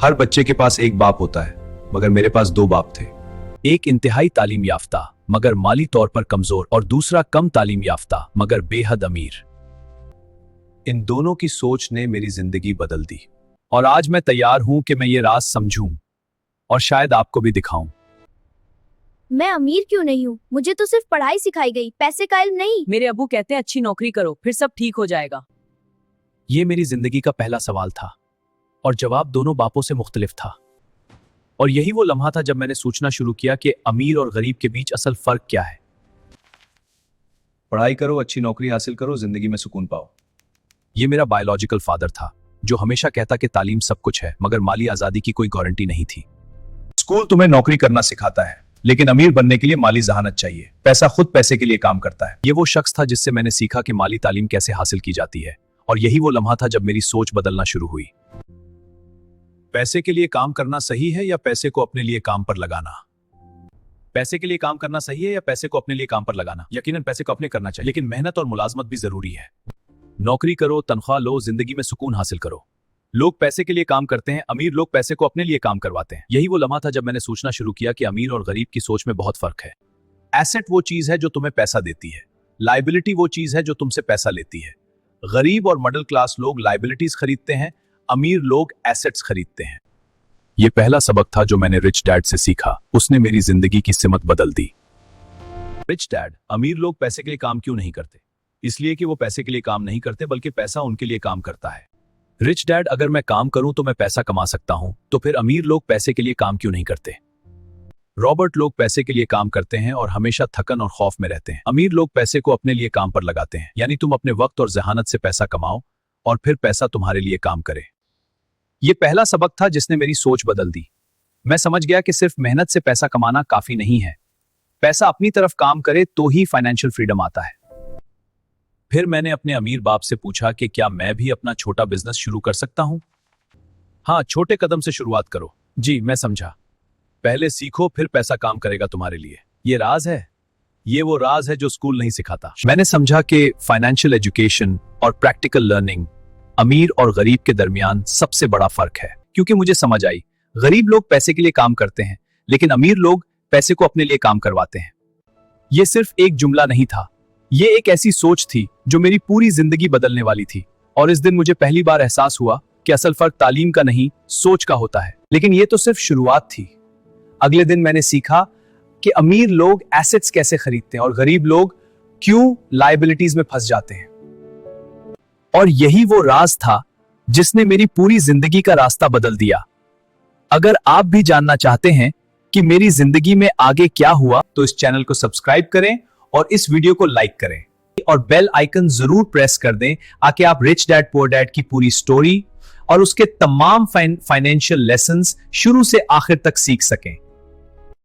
हर बच्चे के पास एक बाप होता है, मगर मेरे पास दो बाप थे। एक इंतहाई तालीम याफ्ता मगर माली तौर पर कमजोर और दूसरा कम तालीम याफ्ता मगर बेहद अमीर। इन दोनों की सोच ने मेरी जिंदगी बदल दी। और आज मैं तैयार हूं कि मैं ये राज समझूं और शायद आपको भी दिखाऊं। मैं अमीर क्यों नहीं हूँ? मुझे तो सिर्फ पढ़ाई सिखाई गई, पैसे का इल्म नहीं। मेरे अबू कहते हैं अच्छी नौकरी करो फिर सब ठीक हो जाएगा। ये मेरी जिंदगी का पहला सवाल था और जवाब दोनों बापों से मुख्तलिफ था। और यही वो लम्हा था जब मैंने सोचना शुरू किया कि अमीर और गरीब के बीच असल फर्क क्या है। पढ़ाई करो, अच्छी नौकरी हासिल करो, जिंदगी में सुकून पाओ। ये मेरा बायोलॉजिकल फादर था जो हमेशा कहता कि तालीम सब कुछ है मगर माली आजादी की कोई गारंटी नहीं थी। स्कूल तुम्हें नौकरी करना सिखाता है, लेकिन अमीर बनने के लिए माली जहानत चाहिए। पैसा खुद पैसे के लिए काम करता है। ये वो शख्स था जिससे मैंने सीखा कि माली तालीम कैसे हासिल की जाती है। और यही वो लम्हा था जब मेरी सोच बदलना शुरू हुई। पैसे के लिए काम करना सही है या पैसे को अपने लिए काम पर लगाना? पैसे के लिए काम करना सही है या पैसे को अपने लिए काम पर लगाना? यकीनन पैसे को अपने करना चाहिए, लेकिन मेहनत और मुलाजमत भी जरूरी है। नौकरी करो, तनख्वाह लो, जिंदगी में सुकून हासिल करो। लोग पैसे के लिए काम करते हैं, अमीर लोग पैसे को अपने लिए काम करवाते हैं। यही वो लम्हा था जब मैंने सोचना शुरू किया कि अमीर और गरीब की सोच में बहुत फर्क है। एसेट वो चीज है जो तुम्हें पैसा देती है, लाइबिलिटी वो चीज है जो तुमसे पैसा लेती है। गरीब और मिडिल क्लास लोग लाइबिलिटीज खरीदते हैं, अमीर लोग एसेट्स खरीदते हैं। यह पहला सबक था जो मैंने रिच डैड से सीखा। उसने मेरी जिंदगी की सिमत बदल दी। रिच डैड, अमीर लोग पैसे के लिए काम क्यों नहीं करते? इसलिए कि वो पैसे के लिए काम नहीं करते बल्कि पैसा उनके लिए काम करता है। रिच डैड, अगर मैं काम करूं तो मैं पैसा कमा सकता हूं, तो फिर अमीर लोग पैसे के लिए काम क्यों नहीं करते? रॉबर्ट, लोग पैसे के लिए काम करते हैं और हमेशा थकन और खौफ में रहते हैं। अमीर लोग पैसे को अपने लिए काम पर लगाते हैं, यानी तुम अपने वक्त और जहानत से पैसा कमाओ और फिर पैसा तुम्हारे लिए काम करे। यह पहला सबक था जिसने मेरी सोच बदल दी। मैं समझ गया कि सिर्फ मेहनत से पैसा कमाना काफी नहीं है, पैसा अपनी तरफ काम करे तो ही फाइनेंशियल फ्रीडम आता है। फिर मैंने अपने अमीर बाप से पूछा कि क्या मैं भी अपना छोटा बिजनेस शुरू कर सकता हूं? हाँ, छोटे कदम से शुरुआत करो। जी, मैं समझा। पहले सीखो, फिर पैसा काम करेगा तुम्हारे लिए। ये राज है, ये वो राज है जो स्कूल नहीं सिखाता। मैंने समझा कि फाइनेंशियल एजुकेशन और प्रैक्टिकल लर्निंग अमीर और गरीब के दरमियान सबसे बड़ा फर्क है। क्योंकि मुझे समझ आई, गरीब लोग पैसे के लिए काम करते हैं, लेकिन अमीर लोग पैसे को अपने लिए काम करवाते हैं। यह सिर्फ एक जुमला नहीं था, यह एक ऐसी सोच थी जो मेरी पूरी जिंदगी बदलने वाली थी। और इस दिन मुझे पहली बार एहसास हुआ कि असल फर्क तालीम का नहीं, सोच का होता है। लेकिन यह तो सिर्फ शुरुआत थी। अगले दिन मैंने सीखा कि अमीर लोग एसेट्स कैसे खरीदते हैं और गरीब लोग क्यों लायबिलिटीज में फंस जाते हैं। और यही वो राज था जिसने मेरी पूरी जिंदगी का रास्ता बदल दिया। अगर आप भी जानना चाहते हैं कि मेरी जिंदगी में आगे क्या हुआ, तो इस चैनल को सब्सक्राइब करें और इस वीडियो को लाइक करें और बेल आइकन जरूर प्रेस कर दें ताकि आप रिच डैड पुअर डैड की पूरी स्टोरी और उसके तमाम फाइनेंशियल लेसन्स शुरू से आखिर तक सीख सकें।